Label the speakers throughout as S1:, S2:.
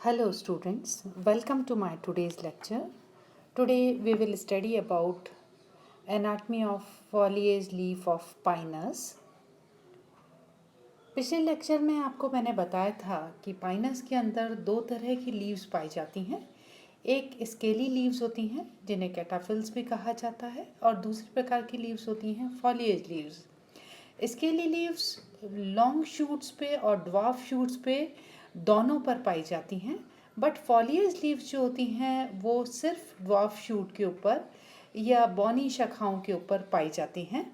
S1: Hello students, welcome to my today's lecture. Today we will study about anatomy of foliage leaf of pinus. पिछले lecture में आपको मैंने बताया था कि पाइनस के अंदर दो तरह की लीव्स पाई जाती हैं। एक स्केली लीव्स होती हैं जिन्हें कैटाफिल्स भी कहा जाता है और दूसरी प्रकार की लीव्स होती हैं foliage leaves. Scaly leaves long shoots पे और ड्वार्फ शूट्स पे दोनों पर पाई जाती हैं, बट फॉलिएज लीव्स जो होती हैं वो सिर्फ ड्वार्फ शूट के ऊपर या बॉनी शाखाओं के ऊपर पाई जाती हैं।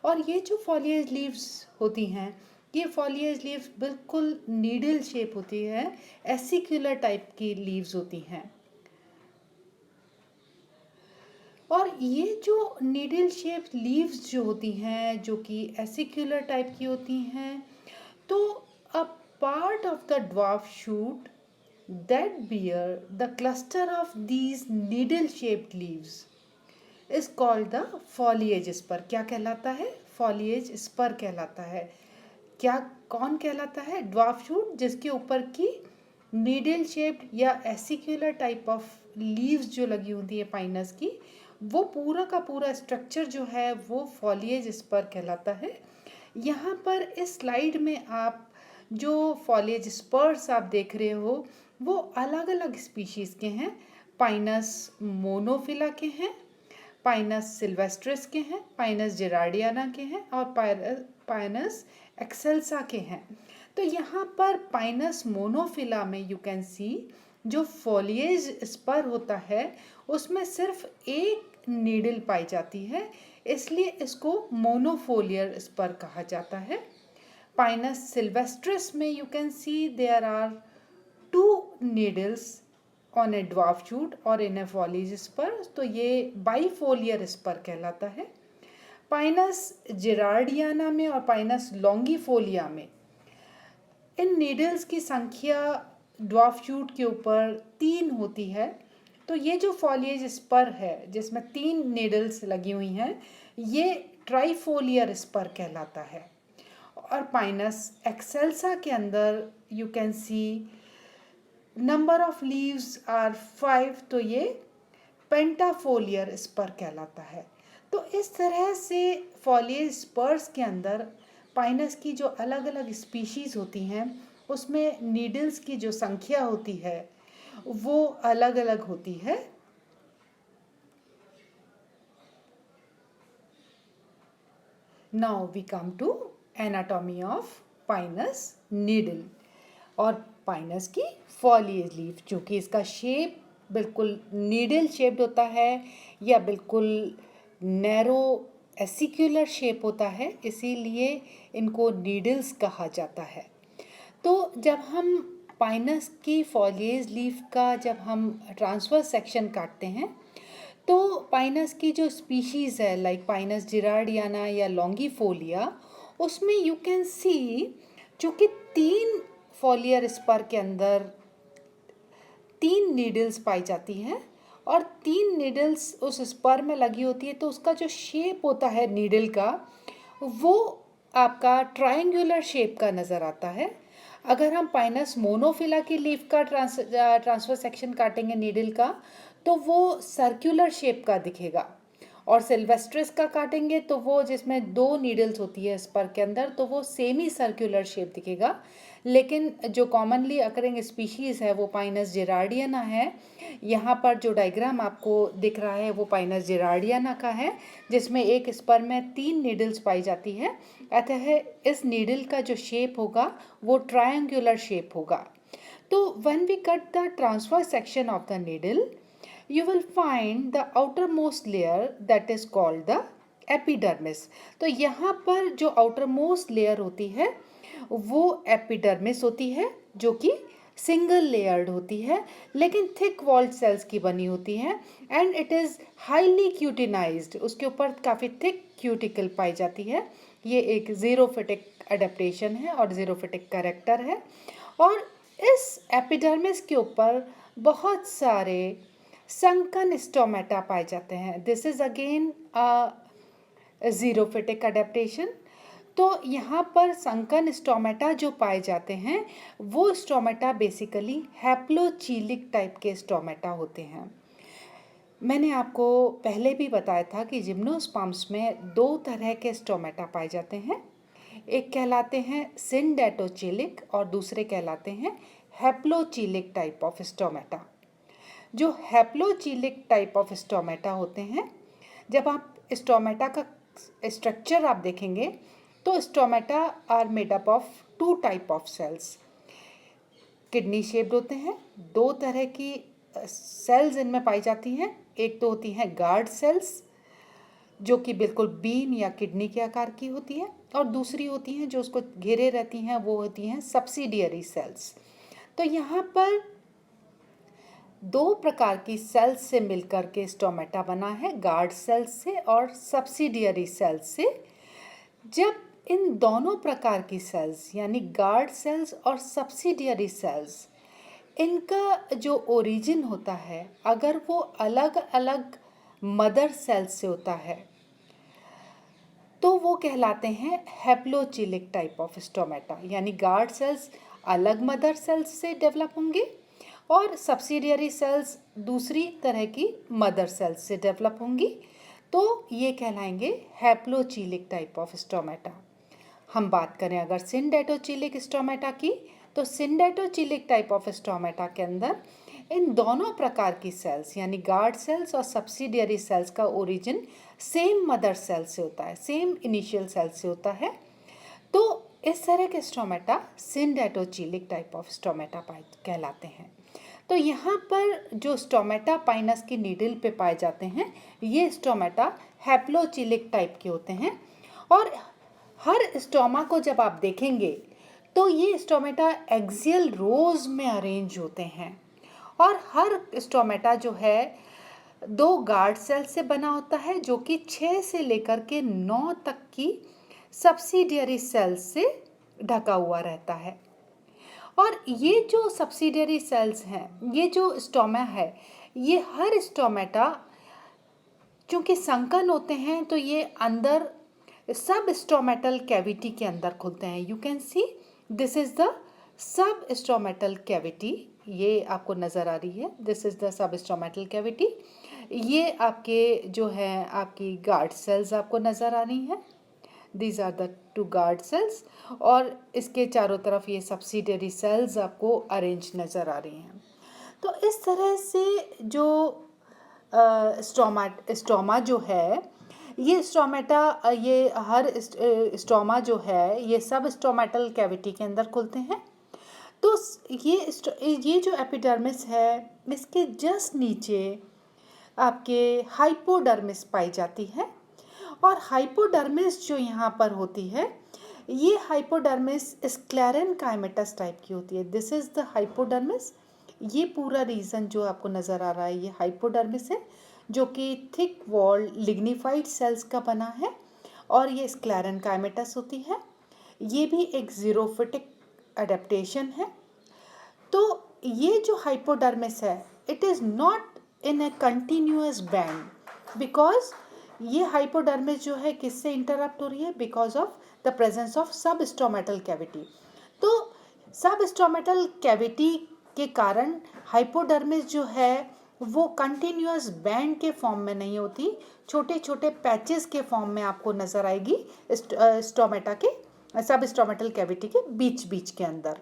S1: और ये जो फॉलिएज लीव्स होती हैं, ये फॉलिएज लीव्स बिल्कुल नीडल शेप होती है, एसिक्यूलर टाइप की लीव्स होती हैं। और ये जो नीडल शेप लीव्स जो होती हैं, जो कि एसिक्यूलर टाइप की होती हैं, तो a part of the dwarf shoot that bear the cluster of these needle shaped leaves is called the foliage spur। क्या कहलाता है? foliage spur कहलाता है। क्या कौन कहलाता है? ड्वार्फ शूट जिसके ऊपर की नीडल शेप्ड या एसिक्यूलर टाइप ऑफ लीव्स जो लगी होती है पाइनस की, वो पूरा का पूरा स्ट्रक्चर जो है वो फॉलिएज स्पर कहलाता है। यहाँ पर इस स्लाइड में आप जो फॉलिएज स्पर्स आप देख रहे हो वो अलग अलग स्पीशीज़ के हैं। पाइनस मोनोफिला के हैं, पाइनस सिल्वेस्ट्रिस के हैं, पाइनस जेरार्डियाना के हैं और पाइनस एक्सेल्सा के हैं। तो यहाँ पर पाइनस मोनोफिला में यू कैन सी जो फॉलिएज स्पर होता है उसमें सिर्फ एक नीडल पाई जाती है, इसलिए इसको मोनोफोलियर स्पर कहा जाता है। पाइनस सिल्वेस्ट्रिस में you can see there are 2 needles on a dwarf shoot और in a foliage spur, तो ये बाइफोलियर स्पर कहलाता है। पाइनस जेरार्डियाना में और पाइनस लॉन्गीफोलिया में इन नीडल्स की संख्या ड्वार्फ शूट के ऊपर 3 होती है। तो ये जो फॉलिएज स्पर है जिसमें 3 नीडल्स लगी हुई हैं, ये ट्राइफोलियर स्पर कहलाता है। और पाइनस एक्सेल्सा के अंदर you can see number of leaves are 5, तो ये पेंटाफोलियर स्पर कहलाता है। तो इस तरह से फॉलिएज स्पर्स के अंदर पाइनस की जो अलग अलग स्पीशीज़ होती हैं उसमें नीडल्स की जो संख्या होती है वो अलग अलग होती है। Now we come to anatomy of Pinus needle और पाइनस की फॉलिएज लीफ, चूँकि इसका शेप बिल्कुल नीडल शेप्ड होता है या बिल्कुल नैरो एसिक्यूलर शेप होता है, इसीलिए इनको नीडल्स कहा जाता है। तो जब हम पाइनस की फॉलिएज लीफ का जब हम ट्रांसफर सेक्शन काटते हैं तो पाइनस की जो स्पीशीज़ है लाइक पाइनस जेरार्डियाना या लॉन्गीफोलिया, उसमें यू कैन सी चूँकि 3 फॉलियर स्पर के अंदर 3 नीडल्स पाई जाती हैं और 3 नीडल्स उस स्पर में लगी होती है, तो उसका जो शेप होता है नीडल का वो आपका ट्रायंगुलर शेप का नज़र आता है। अगर हम पाइनस मोनोफिला की लीफ का ट्रांसफर सेक्शन काटेंगे नीडल का तो वो सर्कुलर शेप का दिखेगा, और सिल्वेस्ट्रिस का काटेंगे तो वो जिसमें 2 नीडल्स होती है स्पर के अंदर तो वो सेमी सर्कुलर शेप दिखेगा। लेकिन जो कॉमनली अकरिंग स्पीशीज़ है वो पाइनस जेरार्डियाना है। यहाँ पर जो डायग्राम आपको दिख रहा है वो पाइनस जेरार्डियाना का है जिसमें एक स्पर में 3 नीडल्स पाई जाती है। अतः इस नीडल का जो शेप होगा वो ट्रायंगुलर शेप होगा। तो when we cut the transfer section of the needle you will find the outermost layer that is called the epidermis। तो यहाँ पर जो outermost layer होती है वो epidermis होती है जो कि सिंगल लेयर्ड होती है लेकिन थिक वॉल्ड सेल्स की बनी होती है एंड इट इज़ हाईली क्यूटिनाइज्ड, उसके ऊपर काफ़ी थिक क्यूटिकल पाई जाती है। ये एक ज़ीरोफिटिक अडेप्टेशन है और ज़ीरोफिटिक कैरेक्टर है। और इस एपिडर्मिस के ऊपर बहुत सारे संकन स्टोमेटा पाए जाते हैं। This is again ज़ीरोफिटिक adaptation. तो यहाँ पर संकन स्टोमेटा जो पाए जाते हैं वो स्टोमेटा बेसिकली हैप्लोचीलिक टाइप के स्टोमेटा होते हैं। मैंने आपको पहले भी बताया था कि जिम्नोस्पर्म्स में दो तरह के स्टोमेटा पाए जाते हैं, एक कहलाते हैं सिंडेटोचिलिक और दूसरे कहलाते हैं हैप्लोचीलिक टाइप ऑफ स्टोमेटा। जो हैप्लोचीलिक टाइप ऑफ स्टोमेटा होते हैं, जब आप स्टोमेटा का स्ट्रक्चर आप देखेंगे तो stomata are made up of two type of cells. Kidney shaped होते हैं, दो तरह की सेल्स इनमें पाई जाती हैं। एक तो होती हैं गार्ड सेल्स जो कि बिल्कुल बीन या किडनी के आकार की होती है, और दूसरी होती हैं जो उसको घेरे रहती हैं, वो होती हैं सब्सिडियरी सेल्स। तो यहाँ पर दो प्रकार की सेल्स से मिलकर के स्टोमेटा बना है, गार्ड सेल्स से और सब्सिडियरी सेल्स से। जब इन दोनों प्रकार की सेल्स यानी गार्ड सेल्स और सब्सिडियरी सेल्स, इनका जो ओरिजिन होता है अगर वो अलग अलग मदर सेल्स से होता है तो वो कहलाते हैं हैप्लोचिलिक टाइप ऑफ स्टोमेटा, यानी गार्ड सेल्स अलग मदर सेल्स से डेवलप होंगे और सब्सिडियरी सेल्स दूसरी तरह की मदर सेल्स से डेवलप होंगी, तो ये कहलाएंगे हैप्लोचिलिक टाइप ऑफ स्टोमेटा। हम बात करें अगर सिंडेटोचिलिक स्टोमेटा की, तो सिंडेटोचिलिक टाइप ऑफ स्टोमेटा के अंदर इन दोनों प्रकार की सेल्स यानी गार्ड सेल्स और सब्सिडियरी सेल्स का ओरिजिन सेम मदर सेल से होता है, सेम इनिशियल सेल से होता है। तो इस तरह के स्टोमेटा सिंडेटोचिलिक टाइप ऑफ स्टोमेटा कहलाते हैं। तो यहाँ पर जो स्टोमेटा पाइनस की नीडल पे पाए जाते हैं ये स्टोमेटा हैप्लोचिलिक टाइप के होते हैं, और हर स्टोमा को जब आप देखेंगे तो ये स्टोमेटा एक्सियल रोज में अरेंज होते हैं, और हर स्टोमेटा जो है दो गार्ड सेल से बना होता है जो कि 6 से लेकर के 9 तक की सब्सिडियरी सेल्स से ढका हुआ रहता है। और ये जो सब्सिडियरी सेल्स हैं, ये जो स्टोमा है, ये हर स्टोमेटा चूँकि संकन होते हैं तो ये अंदर सब स्टोमेटल कैविटी के अंदर खुलते हैं। You can see this is the sub stomatal cavity, ये आपको नज़र आ रही है, this is the sub stomatal cavity. ये आपके जो है आपकी गार्ड सेल्स आपको नज़र आ रही हैं, these are the two guard cells, और इसके चारों तरफ ये सब्सिडियरी सेल्स आपको अरेंज नज़र आ रही हैं। तो इस तरह से जो स्टोमा जो है, ये स्टोमेटा, ये हर स्टोमा जो है ये सब स्टोमेटल कैविटी के अंदर खुलते हैं। तो ये जो एपिडर्मिस है इसके जस्ट नीचे आपके हाइपोडर्मिस पाई जाती है, और हाइपोडर्मिस जो यहाँ पर होती है ये हाइपोडर्मिस स्क्लेरेनकाइमेटस टाइप की होती है। This is the hypodermis. ये पूरा रीजन जो आपको नज़र आ रहा है ये हाइपोडर्मिस है जो कि थिक वॉल लिग्निफाइड सेल्स का बना है, और ये स्क्लेरेनकाइमेटस होती है। ये भी एक ज़ीरोफिटिक अडेप्टेशन है। तो ये जो हाइपोडर्मिस है it is not in A continuous band, because ये हाइपोडर्मिस जो है किससे इंटरप्ट हो रही है, because of the presence of सब स्टोमेटल कैविटी। तो सब स्टोमेटल कैविटी के कारण हाइपोडर्मिस जो है वो कंटिन्यूअस बैंड के फॉर्म में नहीं होती, छोटे छोटे पैचेस के फॉर्म में आपको नज़र आएगी स्टोमेटा के सब स्टोमेटल कैविटी के बीच बीच के अंदर।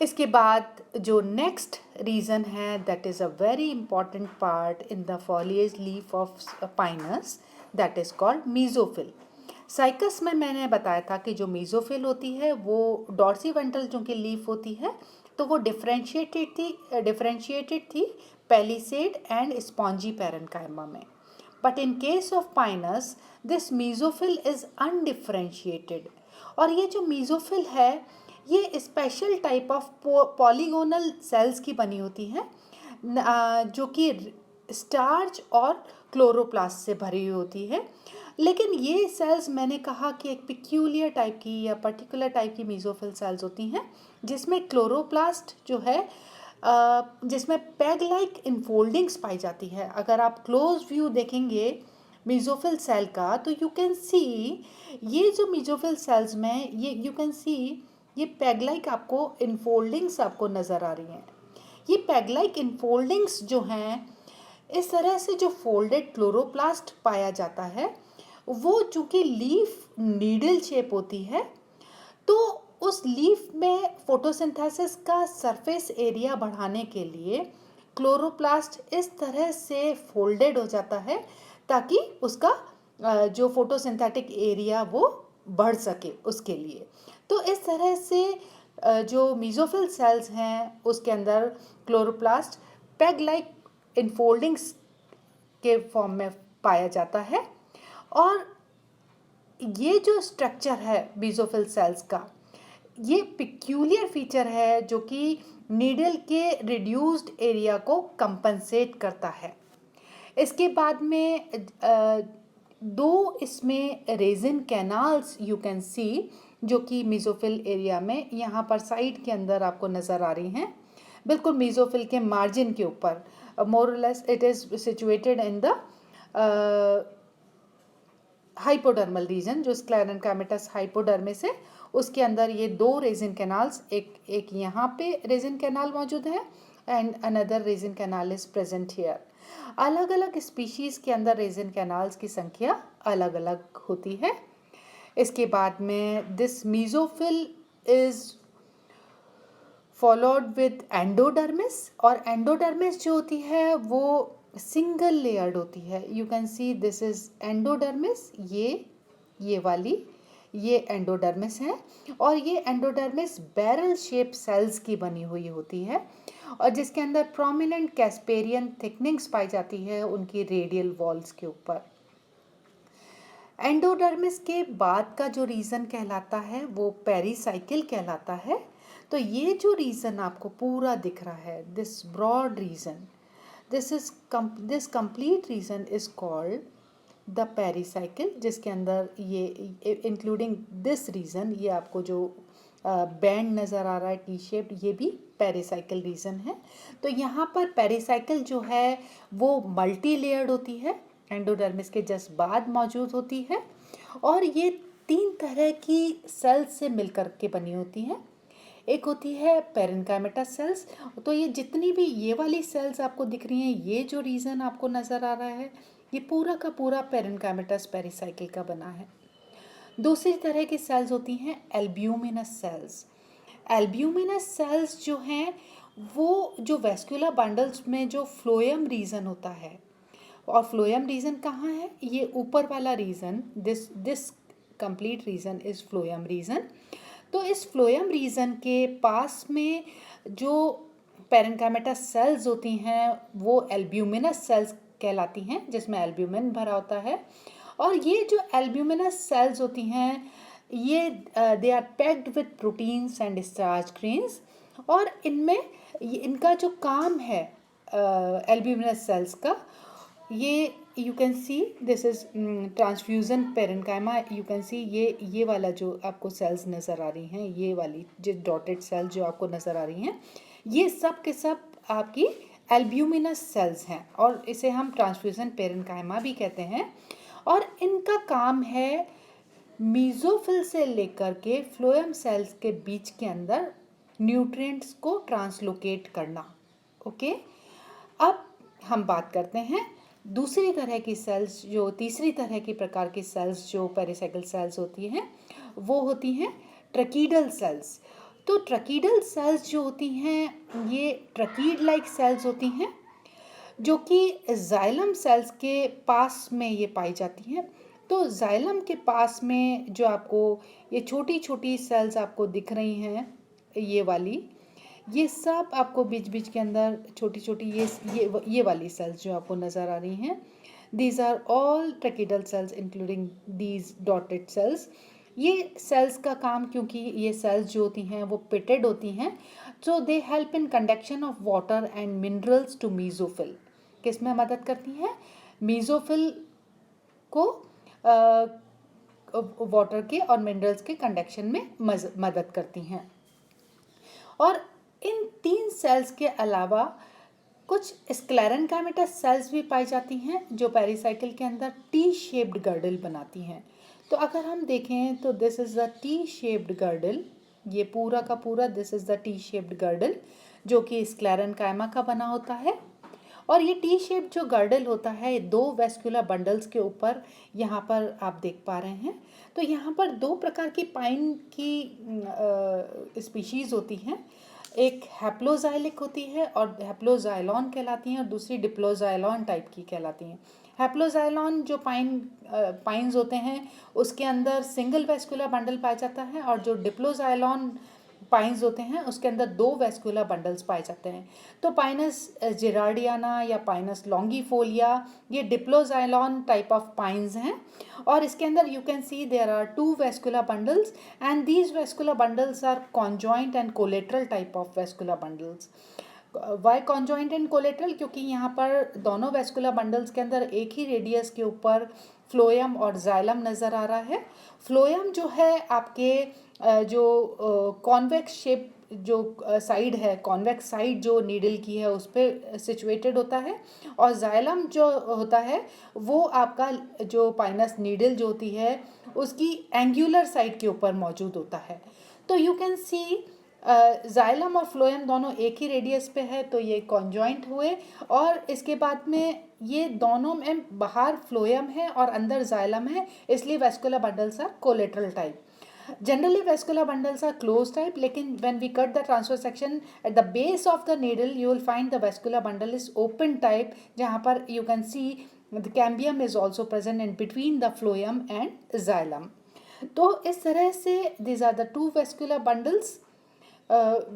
S1: इसके बाद जो नेक्स्ट रीज़न है that is a very important part in the foliage leaf of Pinus, that is called mesophyll. Cycas में मैंने बताया था कि जो मीजोफिल होती है वो डॉर्सीवेंट्रल जो कि लीफ होती है तो वो डिफरेंशिएटेड थी पैलिसेड एंड स्पॉन्जी पैरेन्काइमा में, but in case of Pinus this mesophyll is undifferentiated. और ये जो मीजोफिल है ये special type of polygonal cells की बनी होती हैं जो कि स्टार्च और क्लोरोप्लास्ट से भरी हुई होती है। लेकिन ये सेल्स मैंने कहा कि एक पिक्यूलियर टाइप की या पर्टिकुलर टाइप की मीजोफिल सेल्स होती हैं जिसमें क्लोरोप्लास्ट जो है जिसमें पैग लाइक इनफोल्डिंग्स पाई जाती है। अगर आप क्लोज व्यू देखेंगे मेसोफिल सेल का, तो यू कैन सी ये जो मेसोफिल सेल्स में ये यू कैन सी ये पैग लाइक आपको इनफोल्डिंग्स आपको नज़र आ रही हैं। ये पैग लाइक इनफोल्डिंग्स जो हैं, इस तरह से जो फोल्डेड क्लोरोप्लास्ट पाया जाता है, वो चूंकि लीफ नीडल शेप होती है, तो उस लीफ में फोटोसिंथेसिस का सरफेस एरिया बढ़ाने के लिए क्लोरोप्लास्ट इस तरह से फोल्डेड हो जाता है ताकि उसका जो फोटोसिंथेटिक एरिया वो बढ़ सके उसके लिए। तो इस तरह से जो मेसोफिल सेल्स हैं उसके अंदर क्लोरोप्लास्ट पैग लाइक इनफोल्डिंग्स के फॉर्म में पाया जाता है। और ये जो स्ट्रक्चर है मेसोफिल सेल्स का, ये पिक्यूलियर फीचर है जो कि नीडल के रिड्यूस्ड एरिया को कंपनसेट करता है। इसके बाद में दो इसमें रेजिन कैनाल्स यू कैन सी, जो कि मेसोफिल एरिया में यहाँ पर साइड के अंदर आपको नज़र आ रही हैं, बिल्कुल मेसोफिल के मार्जिन के ऊपर। More or less it is situated in the hypodermal region, जो स्क्लेरेंकाइमेटस हाइपोडर्मिस है, उसके अंदर ये दो रेजिन कैनाल्स, एक यहाँ पे रेजिन कैनाल मौजूद है and another resin canal is present here. अलग अलग स्पीशीज़ के अंदर रेजिन कैनाल्स की संख्या अलग अलग होती है। इसके बाद में this mesophyll is followed with endodermis, और एंडोडर्मिस जो होती है वो सिंगल लेयर्ड होती है। You can see this is endodermis, ये वाली ये एंडोडर्मिस है, और ये एंडोडर्मिस बैरल शेप सेल्स की बनी हुई होती है, और जिसके अंदर प्रोमिनेंट कैस्पेरियन थिकनिंग्स पाई जाती है उनकी रेडियल वॉल्स के ऊपर। एंडोडर्मिस के बाद का जो रीजन कहलाता है वो पेरिसाइकिल कहलाता है। तो ये जो रीजन आपको पूरा दिख रहा है, this broad region, this complete region is called the pericycle, जिसके अंदर ये इंक्लूडिंग दिस रीजन, ये आपको जो बैंड नज़र आ रहा है टी शेप, ये भी पेरिसाइकिल रीजन है। तो यहाँ पर पेरिसाइकिल जो है वो मल्टी लेयर्ड होती है, एंडोडर्मिस के जस्ट बाद मौजूद होती है, और ये 3 तरह की सेल्स से मिलकर के बनी होती हैं। एक होती है पेरेन्काइमेटस सेल्स, तो ये जितनी भी ये वाली सेल्स आपको दिख रही हैं, ये जो रीजन आपको नज़र आ रहा है, ये पूरा का पूरा पेरेन्काइमेटस पेरिसाइकिल का बना है। दूसरी तरह की सेल्स होती हैं एल्ब्यूमिनस सेल्स। एल्ब्यूमिनस सेल्स जो हैं वो जो वेस्कुलर बंडल्स में जो फ्लोएम रीजन होता है, और फ्लोएम रीजन कहाँ है, ये ऊपर वाला region, this complete region is phloem region. तो इस फ्लोएम रीजन के पास में जो पेरेन्काइमेटस सेल्स होती हैं वो एल्ब्यूमिनस सेल्स कहलाती हैं, जिसमें एल्ब्यूमिन भरा होता है। और ये जो एल्ब्यूमिनस सेल्स होती हैं ये they are packed with proteins and starch grains, और इनमें इनका जो काम है एल्ब्यूमिनस सेल्स का, ये you can see this is transfusion parenchyma. You can सी ये वाला जो आपको सेल्स नज़र आ रही हैं, ये वाली जो डॉटेड सेल्स जो आपको नज़र आ रही हैं, ये सब के सब आपकी एल्ब्यूमिनस सेल्स हैं, और इसे हम ट्रांसफ्यूजन पेरेन्काइमा भी कहते हैं। और इनका काम है मेसोफिल से लेकर के फ्लोएम सेल्स के बीच के अंदर न्यूट्रिएंट्स को ट्रांसलोकेट करना। ओके, अब हम बात करते हैं दूसरी तरह की सेल्स, जो तीसरी तरह की प्रकार की सेल्स जो पेरिसाइकिल सेल्स होती हैं, वो होती हैं ट्रकीडल सेल्स। तो ट्रकीडल सेल्स जो होती हैं ये ट्रकीड लाइक सेल्स होती हैं, जो कि जाइलम सेल्स के पास में ये पाई जाती हैं। तो जाइलम के पास में जो आपको ये छोटी छोटी सेल्स आपको दिख रही हैं, ये वाली, ये सब आपको बीच बीच के अंदर छोटी छोटी ये वाली सेल्स जो आपको नज़र आ रही हैं, these are all tracheidal cells including these dotted cells. ये सेल्स का काम, क्योंकि ये सेल्स जो होती हैं वो पिटेड होती हैं, so they help in conduction of water and minerals to mesophyll. किस में मदद करती हैं? मेसोफिल को वाटर के और मिनरल्स के कंडक्शन में मदद करती हैं। और इन 3 सेल्स के अलावा कुछ स्क्लेरेंकाइमेटस सेल्स भी पाई जाती हैं जो पेरिसाइकिल के अंदर टी शेप्ड गर्डल बनाती हैं। तो अगर हम देखें तो this is the T shaped girdle, ये पूरा का पूरा this is the T shaped girdle जो कि स्क्लेरेंकाइमा का बना होता है। और ये टी शेप जो गर्डल होता है दो वेस्कुलर बंडल्स के ऊपर यहाँ पर आप देख पा रहे हैं। तो यहाँ पर दो प्रकार की पाइन की स्पीशीज़ होती हैं, एक हैप्लोजाइलिक होती है और हैप्लोजाइलॉन कहलाती हैं, और दूसरी डिप्लोजाइलॉन टाइप की कहलाती हैं। हैप्लोजाइलॉन जो पाइन्स होते हैं उसके अंदर सिंगल वेस्कुलर बंडल पाया जाता है, और जो डिप्लोजाइलॉन पाइन्स होते हैं उसके अंदर दो वेस्कुलर बंडल्स पाए जाते हैं। तो पाइनस जेरार्डियाना या पाइनस लॉन्गीफोलिया ये डिप्लोजाइलॉन टाइप ऑफ पाइन्स हैं, और इसके अंदर you can see there are two vascular bundles and these vascular bundles are conjoint and collateral type of vascular bundles. Why conjoint and collateral? क्योंकि यहाँ पर दोनों वेस्कुलर बंडल्स के अंदर एक ही रेडियस के ऊपर फ्लोएम और जाइलम नज़र आ रहा है। फ्लोएम जो है आपके जो कॉन्वेक्स शेप जो साइड है, कॉन्वेक्स साइड जो नीडल की है उस पर सिचुएटेड होता है, और जाइलम जो होता है वो आपका जो पाइनस नीडल जो होती है उसकी एंगुलर साइड के ऊपर मौजूद होता है। तो यू कैन सी जाइलम और फ्लोएम दोनों एक ही रेडियस पे है, तो ये कॉन्जॉइंट हुए, और इसके बाद में ये दोनों में बाहर फ्लोएम है और अंदर जाइलम है, इसलिए vascular bundles are collateral type. Generally, vascular bundles are closed type, लेकिन when we cut the transverse section at the base of the needle, you will find the vascular bundle is open type, जहाँ पर you can see the cambium is also present in between the phloem and xylem. तो इस तरह से these are the two vascular bundles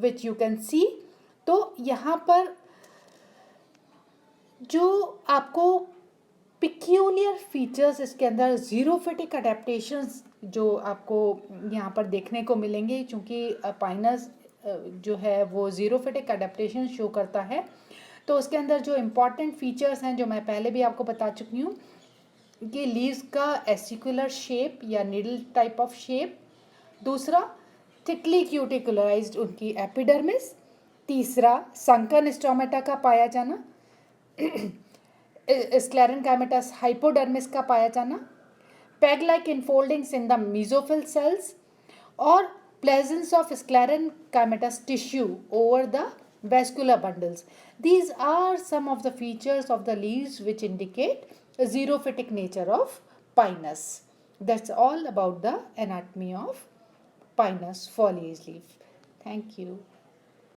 S1: which you can see. तो यहाँ पर जो आपको पिक्यूलियर फीचर्स इसके अंदर जीरोफिटिक अडेप्टेशंस जो आपको यहाँ पर देखने को मिलेंगे, क्योंकि पाइनस जो है वो जीरोफिटिक अडेप्टेशन शो करता है। तो उसके अंदर जो इम्पॉर्टेंट फीचर्स हैं जो मैं पहले भी आपको बता चुकी हूँ कि लीव्स का एसिकुलर शेप या नीडल टाइप ऑफ शेप, दूसरा थिकली क्यूटिकुलराइज्ड उनकी एपिडर्मिस, तीसरा संकन स्टोमेटा का पाया जाना, स्क्लेरेंकाइमेटस हाइपोडर्मिस का पाया जाना, peg like infoldings in the mesophyll cells, और presence of sclerenchymatous tissue over the vascular bundles. These are some of the features of the leaves which indicate a xerophytic nature of pinus. That's all about the anatomy of pinus foliage leaf. Thank you.